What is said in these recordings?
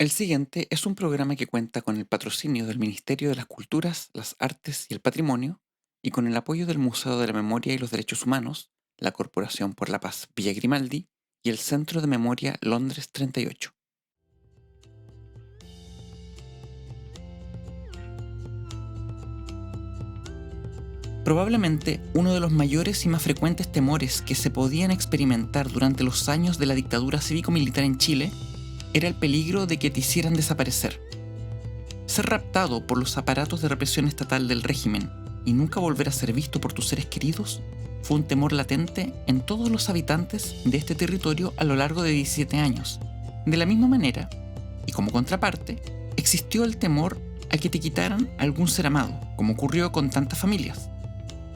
El siguiente es un programa que cuenta con el patrocinio del Ministerio de las Culturas, las Artes y el Patrimonio y con el apoyo del Museo de la Memoria y los Derechos Humanos, la Corporación por la Paz Villa Grimaldi y el Centro de Memoria Londres 38. Probablemente uno de los mayores y más frecuentes temores que se podían experimentar durante los años de la dictadura cívico-militar en Chile era el peligro de que te hicieran desaparecer. Ser raptado por los aparatos de represión estatal del régimen y nunca volver a ser visto por tus seres queridos fue un temor latente en todos los habitantes de este territorio a lo largo de 17 años. De la misma manera, y como contraparte, existió el temor a que te quitaran algún ser amado, como ocurrió con tantas familias.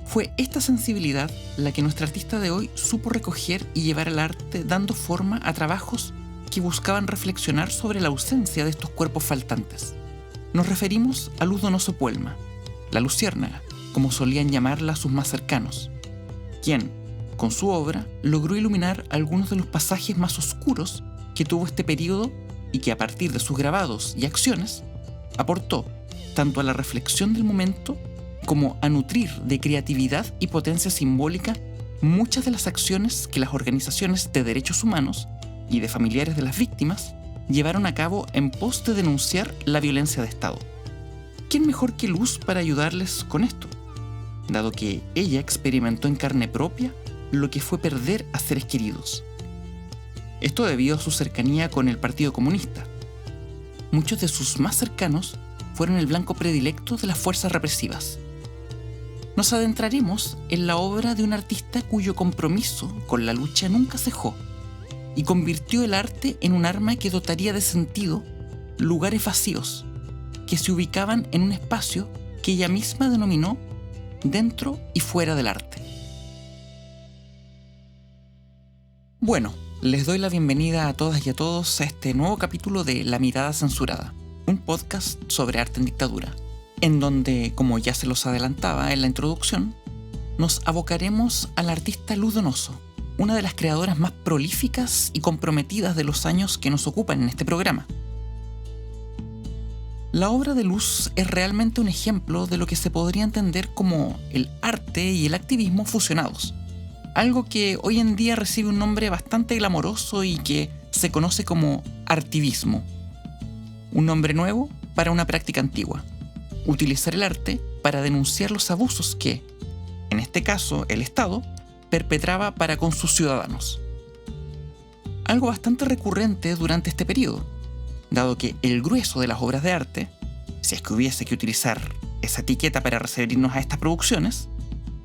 Fue esta sensibilidad la que nuestra artista de hoy supo recoger y llevar al arte, dando forma a trabajos que buscaban reflexionar sobre la ausencia de estos cuerpos faltantes. Nos referimos a Luz Donoso Puelma, la Luciérnaga, como solían llamarla sus más cercanos, quien, con su obra, logró iluminar algunos de los pasajes más oscuros que tuvo este periodo y que a partir de sus grabados y acciones, aportó tanto a la reflexión del momento como a nutrir de creatividad y potencia simbólica muchas de las acciones que las organizaciones de derechos humanos y de familiares de las víctimas llevaron a cabo en pos de denunciar la violencia de Estado. ¿Quién mejor que Luz para ayudarles con esto? Dado que ella experimentó en carne propia lo que fue perder a seres queridos. Esto debido a su cercanía con el Partido Comunista. Muchos de sus más cercanos fueron el blanco predilecto de las fuerzas represivas. Nos adentraremos en la obra de un artista cuyo compromiso con la lucha nunca cejó y convirtió el arte en un arma que dotaría de sentido lugares vacíos que se ubicaban en un espacio que ella misma denominó dentro y fuera del arte. Bueno, les doy la bienvenida a todas y a todos a este nuevo capítulo de La Mirada Censurada, un podcast sobre arte en dictadura, en donde, como ya se los adelantaba en la introducción, nos abocaremos a la artista Luz Donoso, una de las creadoras más prolíficas y comprometidas de los años que nos ocupan en este programa. La obra de Luz es realmente un ejemplo de lo que se podría entender como el arte y el activismo fusionados, algo que hoy en día recibe un nombre bastante glamoroso y que se conoce como artivismo. Un nombre nuevo para una práctica antigua: utilizar el arte para denunciar los abusos que, en este caso, el Estado perpetraba para con sus ciudadanos. Algo bastante recurrente durante este periodo, dado que el grueso de las obras de arte, si es que hubiese que utilizar esa etiqueta para referirnos a estas producciones,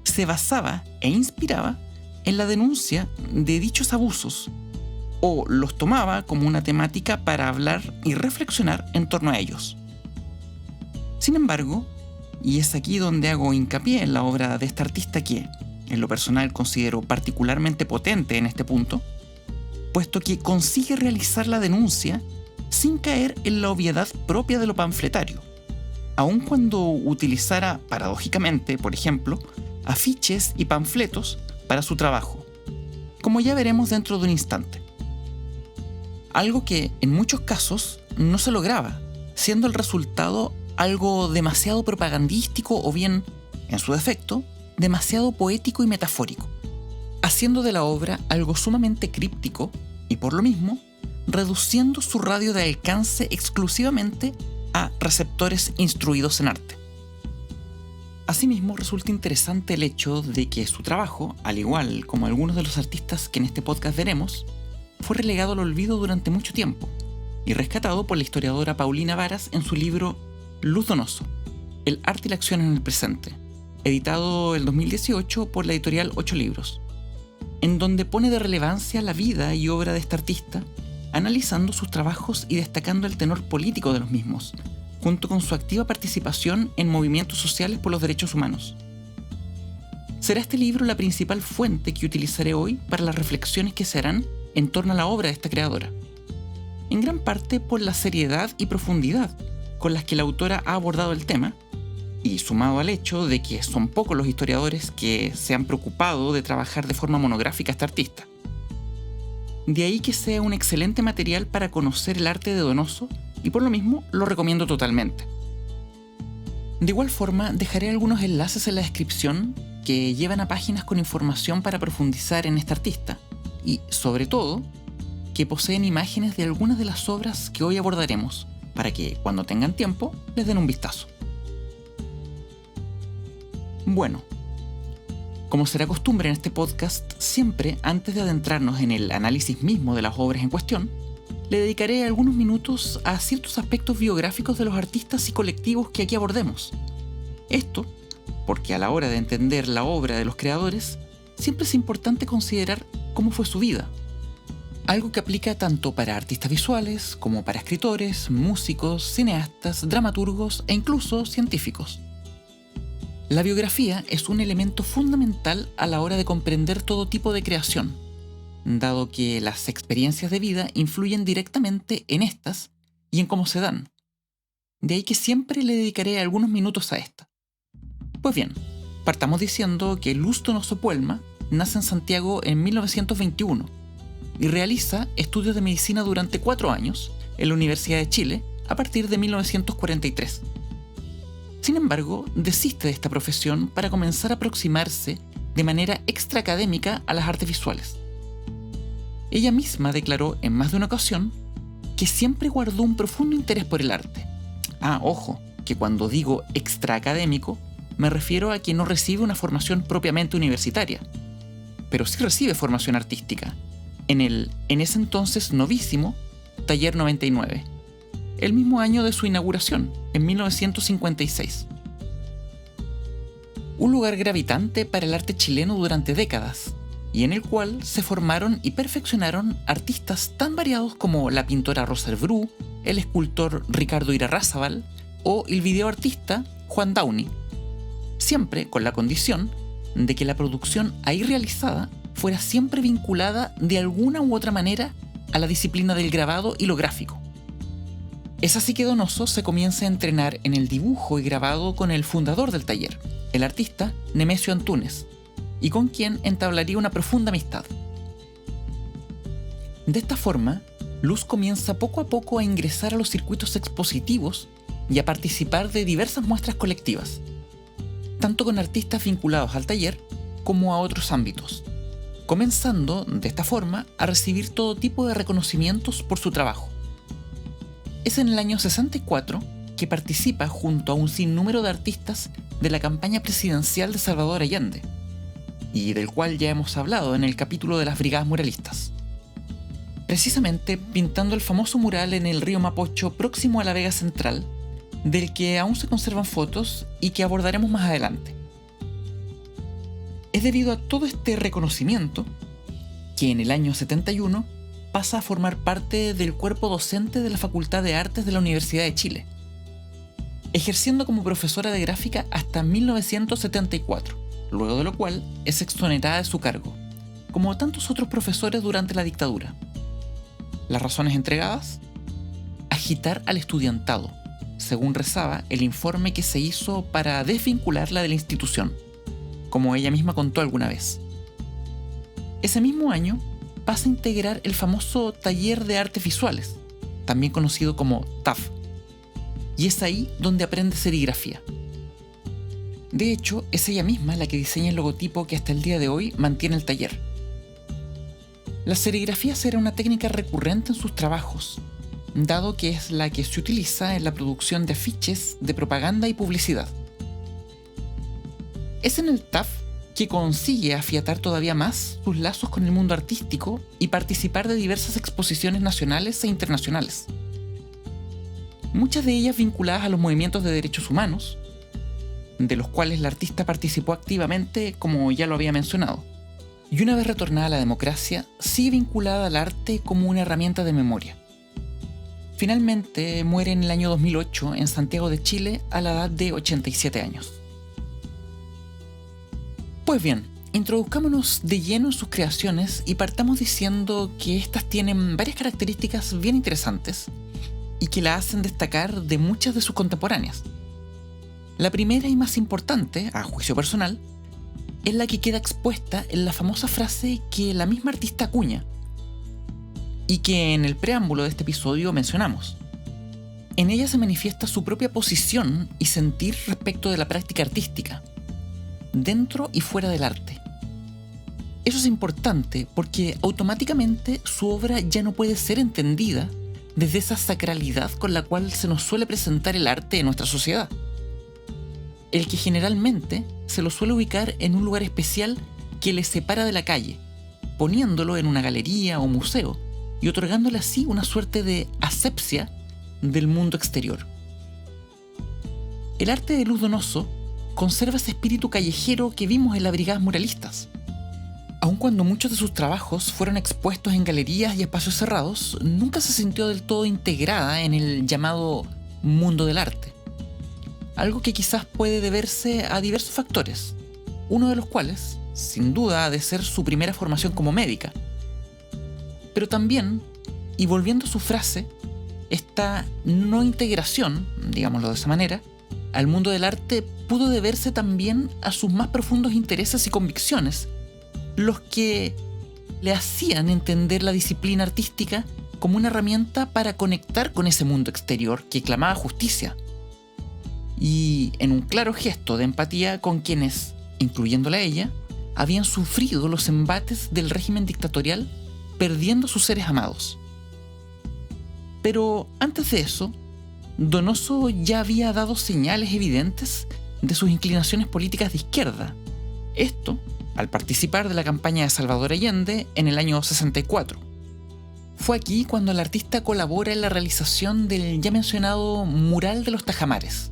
se basaba e inspiraba en la denuncia de dichos abusos, o los tomaba como una temática para hablar y reflexionar en torno a ellos. Sin embargo, y es aquí donde hago hincapié en la obra de esta artista que, en lo personal, considero particularmente potente en este punto, puesto que consigue realizar la denuncia sin caer en la obviedad propia de lo panfletario, aun cuando utilizara, paradójicamente, por ejemplo, afiches y panfletos para su trabajo, como ya veremos dentro de un instante. Algo que, en muchos casos, no se lograba, siendo el resultado algo demasiado propagandístico o bien, en su defecto, demasiado poético y metafórico, haciendo de la obra algo sumamente críptico y, por lo mismo, reduciendo su radio de alcance exclusivamente a receptores instruidos en arte. Asimismo, resulta interesante el hecho de que su trabajo, al igual como algunos de los artistas que en este podcast veremos, fue relegado al olvido durante mucho tiempo y rescatado por la historiadora Paulina Varas en su libro Luz Donoso, el arte y la acción en el presente, editado en 2018 por la editorial 8 Libros, en donde pone de relevancia la vida y obra de esta artista, analizando sus trabajos y destacando el tenor político de los mismos, junto con su activa participación en movimientos sociales por los derechos humanos. Será este libro la principal fuente que utilizaré hoy para las reflexiones que se harán en torno a la obra de esta creadora, en gran parte por la seriedad y profundidad con las que la autora ha abordado el tema, y sumado al hecho de que son pocos los historiadores que se han preocupado de trabajar de forma monográfica a esta artista. De ahí que sea un excelente material para conocer el arte de Donoso y por lo mismo lo recomiendo totalmente. De igual forma, dejaré algunos enlaces en la descripción que llevan a páginas con información para profundizar en este artista y, sobre todo, que poseen imágenes de algunas de las obras que hoy abordaremos, para que, cuando tengan tiempo, les den un vistazo. Bueno, como será costumbre en este podcast, siempre antes de adentrarnos en el análisis mismo de las obras en cuestión, le dedicaré algunos minutos a ciertos aspectos biográficos de los artistas y colectivos que aquí abordemos. Esto porque a la hora de entender la obra de los creadores, siempre es importante considerar cómo fue su vida. Algo que aplica tanto para artistas visuales como para escritores, músicos, cineastas, dramaturgos e incluso científicos. La biografía es un elemento fundamental a la hora de comprender todo tipo de creación, dado que las experiencias de vida influyen directamente en estas y en cómo se dan. De ahí que siempre le dedicaré algunos minutos a esta. Pues bien, partamos diciendo que Luz Donoso Puelma nace en Santiago en 1921 y realiza estudios de medicina durante 4 años en la Universidad de Chile a partir de 1943. Sin embargo, desiste de esta profesión para comenzar a aproximarse de manera extraacadémica a las artes visuales. Ella misma declaró en más de una ocasión que siempre guardó un profundo interés por el arte. Ojo, que cuando digo extraacadémico, me refiero a que no recibe una formación propiamente universitaria, pero sí recibe formación artística, en ese entonces novísimo Taller 99, el mismo año de su inauguración, en 1956. Un lugar gravitante para el arte chileno durante décadas, y en el cual se formaron y perfeccionaron artistas tan variados como la pintora Rosa Bru, el escultor Ricardo Irarrázaval o el videoartista Juan Downey, siempre con la condición de que la producción ahí realizada fuera siempre vinculada de alguna u otra manera a la disciplina del grabado y lo gráfico. Es así que Donoso se comienza a entrenar en el dibujo y grabado con el fundador del taller, el artista Nemesio Antúnez, y con quien entablaría una profunda amistad. De esta forma, Luz comienza poco a poco a ingresar a los circuitos expositivos y a participar de diversas muestras colectivas, tanto con artistas vinculados al taller como a otros ámbitos, comenzando de esta forma a recibir todo tipo de reconocimientos por su trabajo. Es en el año 64 que participa junto a un sinnúmero de artistas de la campaña presidencial de Salvador Allende, y del cual ya hemos hablado en el capítulo de las Brigadas Muralistas. Precisamente pintando el famoso mural en el río Mapocho próximo a la Vega Central, del que aún se conservan fotos y que abordaremos más adelante. Es debido a todo este reconocimiento que en el año 71 pasa a formar parte del cuerpo docente de la Facultad de Artes de la Universidad de Chile, ejerciendo como profesora de gráfica hasta 1974, luego de lo cual es exonerada de su cargo, como tantos otros profesores durante la dictadura. Las razones entregadas: agitar al estudiantado, según rezaba el informe que se hizo para desvincularla de la institución, como ella misma contó alguna vez. Ese mismo año pasa a integrar el famoso Taller de Artes Visuales, también conocido como TAF, y es ahí donde aprende serigrafía. De hecho, es ella misma la que diseña el logotipo que hasta el día de hoy mantiene el taller. La serigrafía será una técnica recurrente en sus trabajos, dado que es la que se utiliza en la producción de afiches de propaganda y publicidad. Es en el TAF que consigue afiatar todavía más sus lazos con el mundo artístico y participar de diversas exposiciones nacionales e internacionales, muchas de ellas vinculadas a los movimientos de derechos humanos, de los cuales la artista participó activamente, como ya lo había mencionado, y una vez retornada a la democracia, sigue vinculada al arte como una herramienta de memoria. Finalmente muere en el año 2008 en Santiago de Chile a la edad de 87 años. Pues bien, introduzcámonos de lleno en sus creaciones y partamos diciendo que estas tienen varias características bien interesantes y que la hacen destacar de muchas de sus contemporáneas. La primera y más importante, a juicio personal, es la que queda expuesta en la famosa frase que la misma artista acuña y que en el preámbulo de este episodio mencionamos. En ella se manifiesta su propia posición y sentir respecto de la práctica artística, dentro y fuera del arte. Eso es importante porque automáticamente su obra ya no puede ser entendida desde esa sacralidad con la cual se nos suele presentar el arte en nuestra sociedad. El que generalmente se lo suele ubicar en un lugar especial que le separa de la calle, poniéndolo en una galería o museo y otorgándole así una suerte de asepsia del mundo exterior. El arte de Luz Donoso conserva ese espíritu callejero que vimos en las brigadas muralistas. Aun cuando muchos de sus trabajos fueron expuestos en galerías y espacios cerrados, nunca se sintió del todo integrada en el llamado mundo del arte. Algo que quizás puede deberse a diversos factores, uno de los cuales, sin duda, ha de ser su primera formación como médica. Pero también, y volviendo a su frase, esta no integración, digámoslo de esa manera, al mundo del arte pudo deberse también a sus más profundos intereses y convicciones, los que le hacían entender la disciplina artística como una herramienta para conectar con ese mundo exterior que clamaba justicia, y en un claro gesto de empatía con quienes, incluyéndola a ella, habían sufrido los embates del régimen dictatorial perdiendo a sus seres amados. Pero antes de eso, Donoso ya había dado señales evidentes de sus inclinaciones políticas de izquierda. Esto al participar de la campaña de Salvador Allende en el año 64. Fue aquí cuando el artista colabora en la realización del ya mencionado Mural de los Tajamares,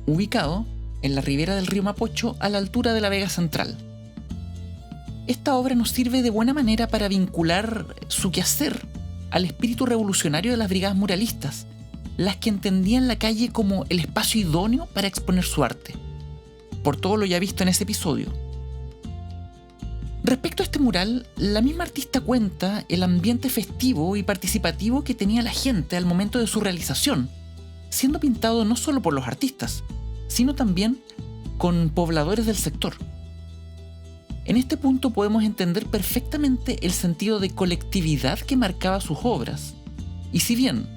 ubicado en la ribera del río Mapocho a la altura de la Vega Central. Esta obra nos sirve de buena manera para vincular su quehacer al espíritu revolucionario de las brigadas muralistas, las que entendían la calle como el espacio idóneo para exponer su arte, por todo lo ya visto en ese episodio. Respecto a este mural, la misma artista cuenta el ambiente festivo y participativo que tenía la gente al momento de su realización, siendo pintado no solo por los artistas, sino también con pobladores del sector. En este punto podemos entender perfectamente el sentido de colectividad que marcaba sus obras, y si bien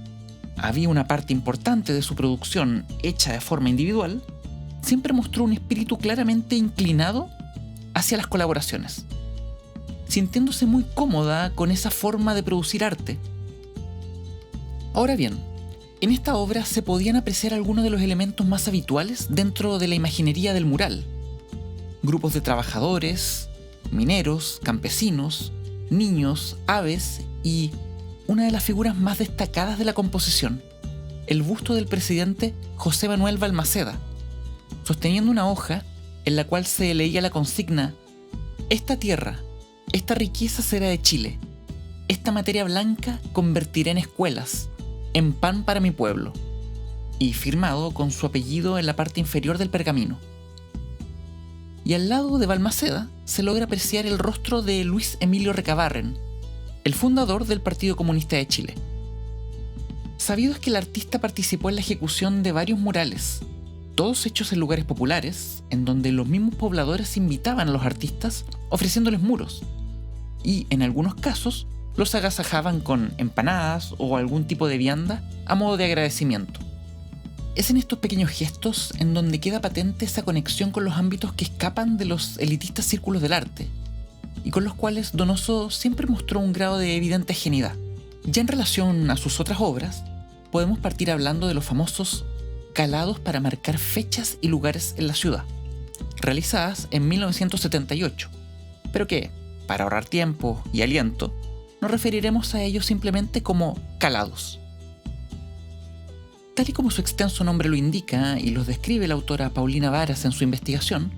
había una parte importante de su producción hecha de forma individual, siempre mostró un espíritu claramente inclinado hacia las colaboraciones, sintiéndose muy cómoda con esa forma de producir arte. Ahora bien, en esta obra se podían apreciar algunos de los elementos más habituales dentro de la imaginería del mural: grupos de trabajadores, mineros, campesinos, niños, aves y una de las figuras más destacadas de la composición, el busto del presidente José Manuel Balmaceda, sosteniendo una hoja en la cual se leía la consigna: "Esta tierra, esta riqueza será de Chile. Esta materia blanca convertiré en escuelas, en pan para mi pueblo", y firmado con su apellido en la parte inferior del pergamino. Y al lado de Balmaceda se logra apreciar el rostro de Luis Emilio Recabarren, el fundador del Partido Comunista de Chile. Sabido es que el artista participó en la ejecución de varios murales, todos hechos en lugares populares, en donde los mismos pobladores invitaban a los artistas ofreciéndoles muros, y en algunos casos los agasajaban con empanadas o algún tipo de vianda a modo de agradecimiento. Es en estos pequeños gestos en donde queda patente esa conexión con los ámbitos que escapan de los elitistas círculos del arte, y con los cuales Donoso siempre mostró un grado de evidente ajenidad. Ya en relación a sus otras obras, podemos partir hablando de los famosos calados para marcar fechas y lugares en la ciudad, realizadas en 1978, pero que, para ahorrar tiempo y aliento, nos referiremos a ellos simplemente como calados. Tal y como su extenso nombre lo indica y los describe la autora Paulina Varas en su investigación,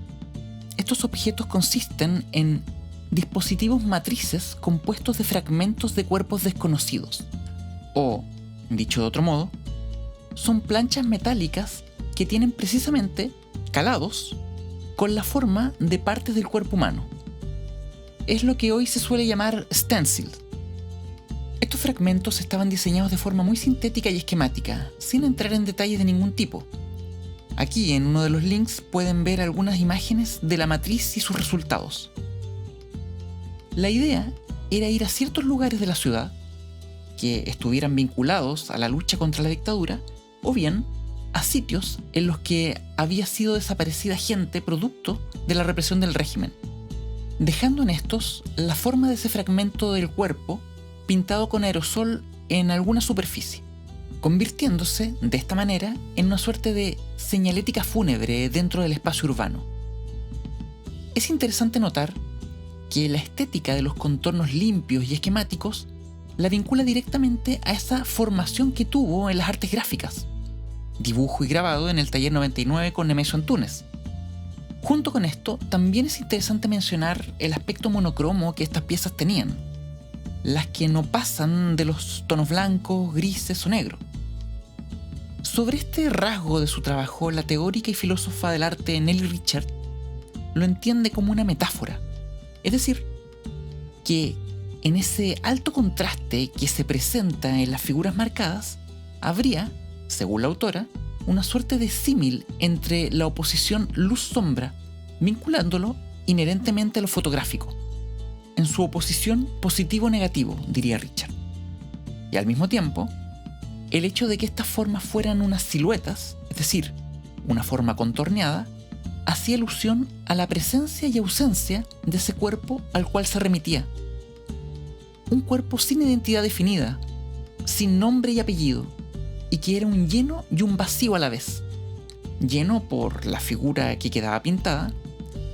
estos objetos consisten en dispositivos matrices compuestos de fragmentos de cuerpos desconocidos, o, dicho de otro modo, son planchas metálicas que tienen precisamente calados con la forma de partes del cuerpo humano. Es lo que hoy se suele llamar stencil. Estos fragmentos estaban diseñados de forma muy sintética y esquemática, sin entrar en detalles de ningún tipo. Aquí en uno de los links pueden ver algunas imágenes de la matriz y sus resultados. La idea era ir a ciertos lugares de la ciudad que estuvieran vinculados a la lucha contra la dictadura o bien a sitios en los que había sido desaparecida gente producto de la represión del régimen, dejando en estos la forma de ese fragmento del cuerpo pintado con aerosol en alguna superficie, convirtiéndose de esta manera en una suerte de señalética fúnebre dentro del espacio urbano. Es interesante notar que la estética de los contornos limpios y esquemáticos la vincula directamente a esa formación que tuvo en las artes gráficas, dibujo y grabado en el Taller 99 con Nemesio Antunes. Junto con esto, también es interesante mencionar el aspecto monocromo que estas piezas tenían, las que no pasan de los tonos blancos, grises o negros. Sobre este rasgo de su trabajo, la teórica y filósofa del arte Nelly Richard lo entiende como una metáfora, es decir, que en ese alto contraste que se presenta en las figuras marcadas, habría, según la autora, una suerte de símil entre la oposición luz-sombra, vinculándolo inherentemente a lo fotográfico, en su oposición positivo-negativo, diría Richard. Y al mismo tiempo, el hecho de que estas formas fueran unas siluetas, es decir, una forma contorneada, hacía alusión a la presencia y ausencia de ese cuerpo al cual se remitía. Un cuerpo sin identidad definida, sin nombre y apellido, y que era un lleno y un vacío a la vez. Lleno por la figura que quedaba pintada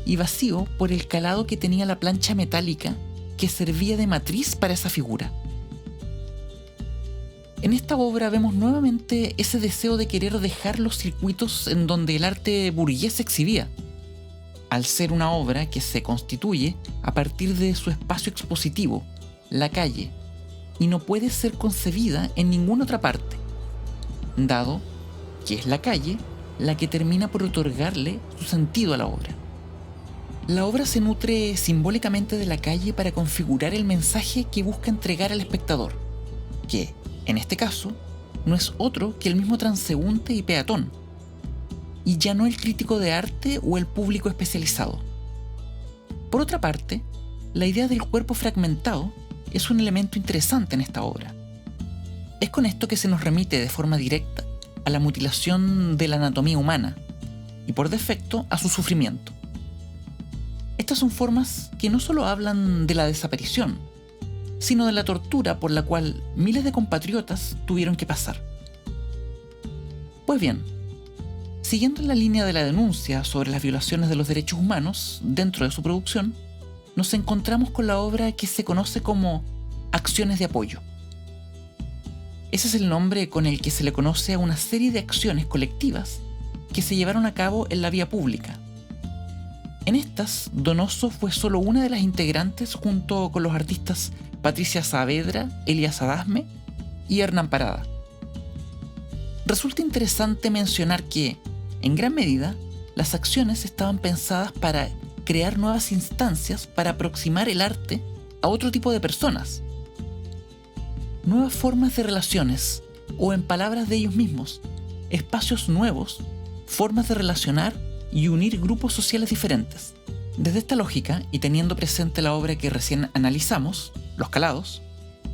y vacío por el calado que tenía la plancha metálica que servía de matriz para esa figura. En esta obra vemos nuevamente ese deseo de querer dejar los circuitos en donde el arte burgués se exhibía, al ser una obra que se constituye a partir de su espacio expositivo, la calle, y no puede ser concebida en ninguna otra parte, dado que es la calle la que termina por otorgarle su sentido a la obra. La obra se nutre simbólicamente de la calle para configurar el mensaje que busca entregar al espectador, que, en este caso, no es otro que el mismo transeúnte y peatón, y ya no el crítico de arte o el público especializado. Por otra parte, la idea del cuerpo fragmentado es un elemento interesante en esta obra. Es con esto que se nos remite de forma directa a la mutilación de la anatomía humana y por defecto a su sufrimiento. Estas son formas que no solo hablan de la desaparición, sino de la tortura por la cual miles de compatriotas tuvieron que pasar. Pues bien, siguiendo en la línea de la denuncia sobre las violaciones de los derechos humanos dentro de su producción, nos encontramos con la obra que se conoce como Acciones de Apoyo. Ese es el nombre con el que se le conoce a una serie de acciones colectivas que se llevaron a cabo en la vía pública. En estas, Donoso fue solo una de las integrantes junto con los artistas Patricia Saavedra, Elías Adasme y Hernán Parada. Resulta interesante mencionar que, en gran medida, las acciones estaban pensadas para crear nuevas instancias para aproximar el arte a otro tipo de personas. Nuevas formas de relaciones, o en palabras de ellos mismos, espacios nuevos, formas de relacionar y unir grupos sociales diferentes. Desde esta lógica, y teniendo presente la obra que recién analizamos, Los Calados,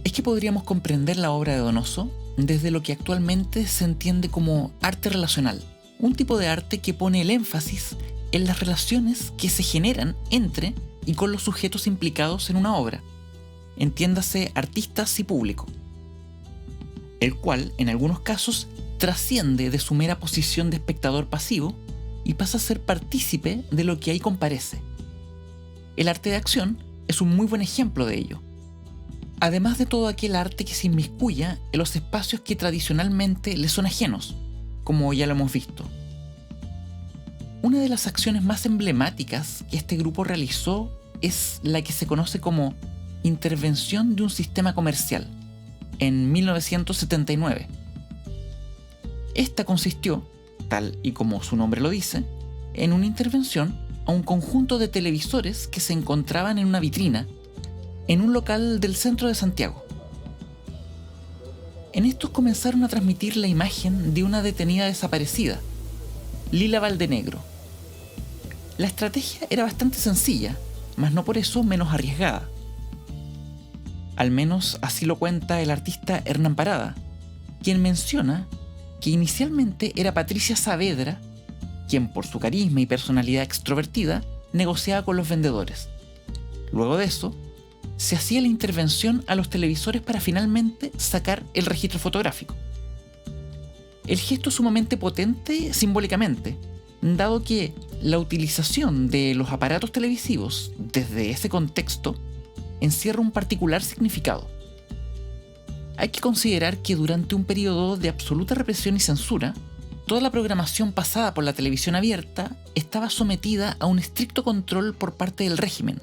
es que podríamos comprender la obra de Donoso desde lo que actualmente se entiende como arte relacional, un tipo de arte que pone el énfasis en las relaciones que se generan entre y con los sujetos implicados en una obra, entiéndase artistas y público, el cual, en algunos casos, trasciende de su mera posición de espectador pasivo y pasa a ser partícipe de lo que ahí comparece. El arte de acción es un muy buen ejemplo de ello, además de todo aquel arte que se inmiscuya en los espacios que tradicionalmente le son ajenos, como ya lo hemos visto. Una de las acciones más emblemáticas que este grupo realizó es la que se conoce como intervención de un sistema comercial, en 1979. Esta consistió, tal y como su nombre lo dice, en una intervención a un conjunto de televisores que se encontraban en una vitrina en un local del centro de Santiago. En estos comenzaron a transmitir la imagen de una detenida desaparecida, Lila Valdenegro. La estrategia era bastante sencilla, mas no por eso menos arriesgada. Al menos así lo cuenta el artista Hernán Parada, quien menciona que inicialmente era Patricia Saavedra, quien por su carisma y personalidad extrovertida negociaba con los vendedores. Luego de eso, se hacía la intervención a los televisores para finalmente sacar el registro fotográfico. El gesto es sumamente potente simbólicamente, dado que la utilización de los aparatos televisivos desde ese contexto encierra un particular significado. Hay que considerar que durante un periodo de absoluta represión y censura, toda la programación pasada por la televisión abierta estaba sometida a un estricto control por parte del régimen,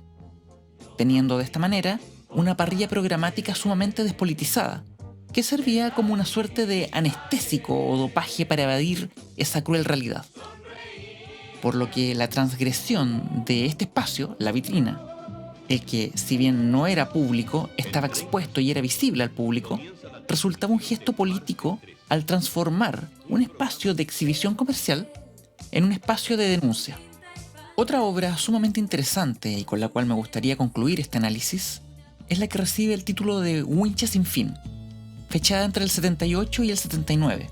teniendo de esta manera una parrilla programática sumamente despolitizada, que servía como una suerte de anestésico o dopaje para evadir esa cruel realidad. Por lo que la transgresión de este espacio, la vitrina, el que, si bien no era público, estaba expuesto y era visible al público, resultaba un gesto político al transformar un espacio de exhibición comercial en un espacio de denuncia. Otra obra sumamente interesante y con la cual me gustaría concluir este análisis es la que recibe el título de Wincha sin fin, fechada entre el 78 y el 79.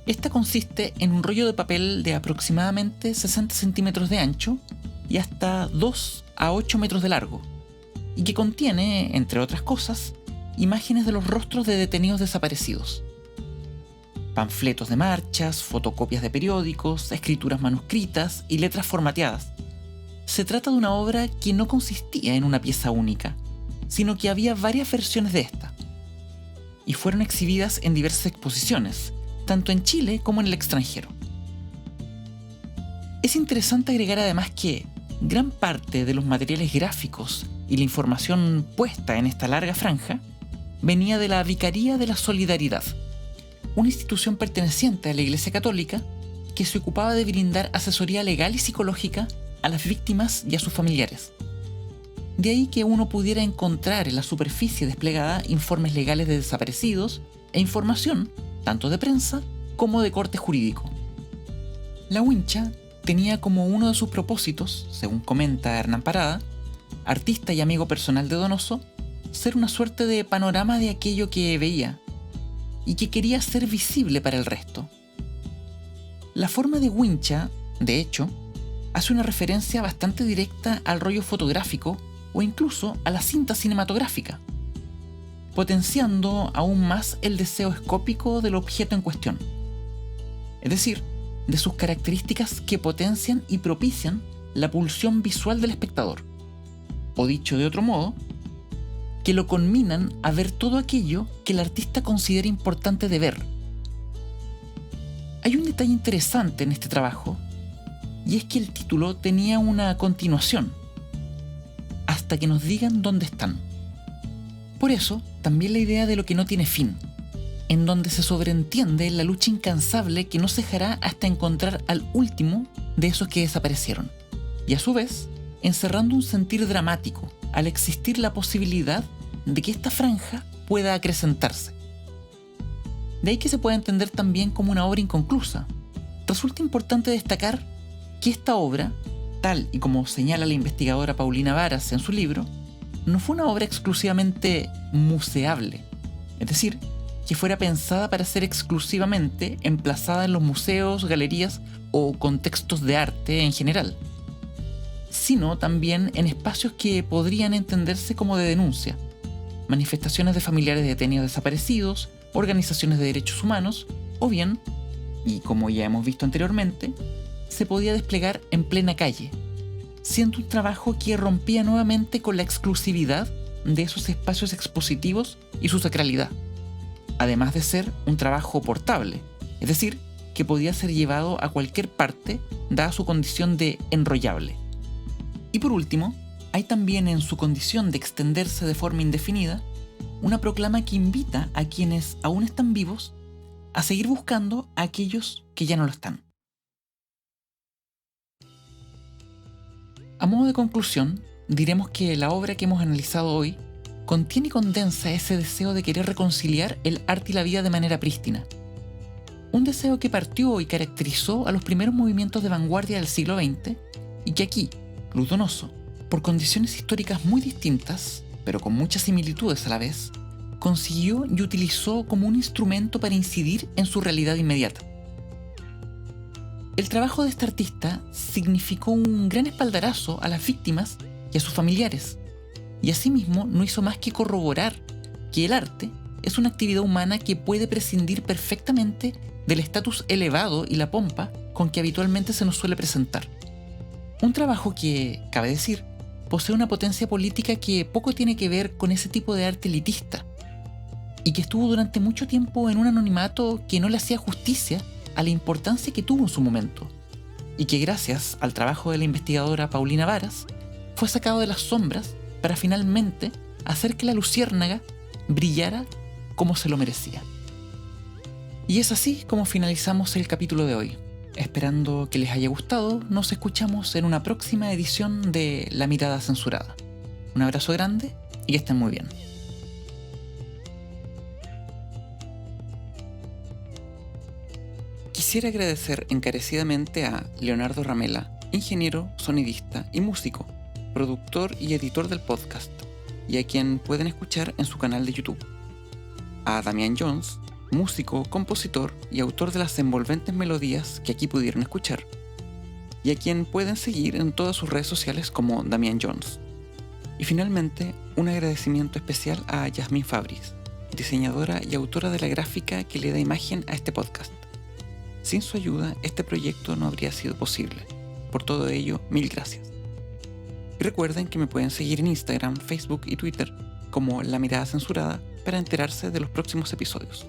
Esta consiste en un rollo de papel de aproximadamente 60 centímetros de ancho y hasta 2 a 8 metros de largo, y que contiene, entre otras cosas, imágenes de los rostros de detenidos desaparecidos. Panfletos de marchas, fotocopias de periódicos, escrituras manuscritas y letras formateadas. Se trata de una obra que no consistía en una pieza única, sino que había varias versiones de esta, y fueron exhibidas en diversas exposiciones, tanto en Chile como en el extranjero. Es interesante agregar además que gran parte de los materiales gráficos y la información puesta en esta larga franja venía de la Vicaría de la Solidaridad, una institución perteneciente a la Iglesia Católica que se ocupaba de brindar asesoría legal y psicológica a las víctimas y a sus familiares. De ahí que uno pudiera encontrar en la superficie desplegada informes legales de desaparecidos e información tanto de prensa como de corte jurídico. La Wincha tenía como uno de sus propósitos, según comenta Hernán Parada, artista y amigo personal de Donoso, ser una suerte de panorama de aquello que veía y que quería ser visible para el resto. La forma de Wincha, de hecho, hace una referencia bastante directa al rollo fotográfico o incluso a la cinta cinematográfica, potenciando aún más el deseo escópico del objeto en cuestión, es decir, de sus características que potencian y propician la pulsión visual del espectador, o dicho de otro modo, que lo conminan a ver todo aquello que el artista considera importante de ver. Hay un detalle interesante en este trabajo, y es que el título tenía una continuación, hasta que nos digan dónde están. Por eso, también la idea de lo que no tiene fin, en donde se sobreentiende la lucha incansable que no cejará hasta encontrar al último de esos que desaparecieron, y a su vez, encerrando un sentir dramático al existir la posibilidad de que esta franja pueda acrecentarse. De ahí que se puede entender también como una obra inconclusa. Resulta importante destacar que esta obra, tal y como señala la investigadora Paulina Varas en su libro, no fue una obra exclusivamente museable, es decir, que fuera pensada para ser exclusivamente emplazada en los museos, galerías o contextos de arte en general, sino también en espacios que podrían entenderse como de denuncia, manifestaciones de familiares de detenidos desaparecidos, organizaciones de derechos humanos, o bien, y como ya hemos visto anteriormente, se podía desplegar en plena calle, siendo un trabajo que rompía nuevamente con la exclusividad de esos espacios expositivos y su sacralidad, además de ser un trabajo portable, es decir, que podía ser llevado a cualquier parte dada su condición de enrollable. Y por último, hay también en su condición de extenderse de forma indefinida, una proclama que invita a quienes aún están vivos a seguir buscando a aquellos que ya no lo están. A modo de conclusión, diremos que la obra que hemos analizado hoy contiene y condensa ese deseo de querer reconciliar el arte y la vida de manera prístina. Un deseo que partió y caracterizó a los primeros movimientos de vanguardia del siglo XX y que aquí, Luz Donoso, por condiciones históricas muy distintas, pero con muchas similitudes a la vez, consiguió y utilizó como un instrumento para incidir en su realidad inmediata. El trabajo de este artista significó un gran espaldarazo a las víctimas y a sus familiares, y asimismo no hizo más que corroborar que el arte es una actividad humana que puede prescindir perfectamente del estatus elevado y la pompa con que habitualmente se nos suele presentar. Un trabajo que, cabe decir, posee una potencia política que poco tiene que ver con ese tipo de arte elitista, y que estuvo durante mucho tiempo en un anonimato que no le hacía justicia a la importancia que tuvo en su momento, y que gracias al trabajo de la investigadora Paulina Varas fue sacado de las sombras para finalmente hacer que la luciérnaga brillara como se lo merecía. Y es así como finalizamos el capítulo de hoy. Esperando que les haya gustado, nos escuchamos en una próxima edición de La Mirada Censurada. Un abrazo grande y que estén muy bien. Quisiera agradecer encarecidamente a Leonardo Ramela, ingeniero, sonidista y músico, productor y editor del podcast, y a quien pueden escuchar en su canal de YouTube. A Damián Jones, músico, compositor y autor de las envolventes melodías que aquí pudieron escuchar, y a quien pueden seguir en todas sus redes sociales como Damián Jones. Y finalmente, un agradecimiento especial a Yasmín Fabris, diseñadora y autora de la gráfica que le da imagen a este podcast. Sin su ayuda, este proyecto no habría sido posible. Por todo ello, mil gracias. Y recuerden que me pueden seguir en Instagram, Facebook y Twitter como La Mirada Censurada para enterarse de los próximos episodios.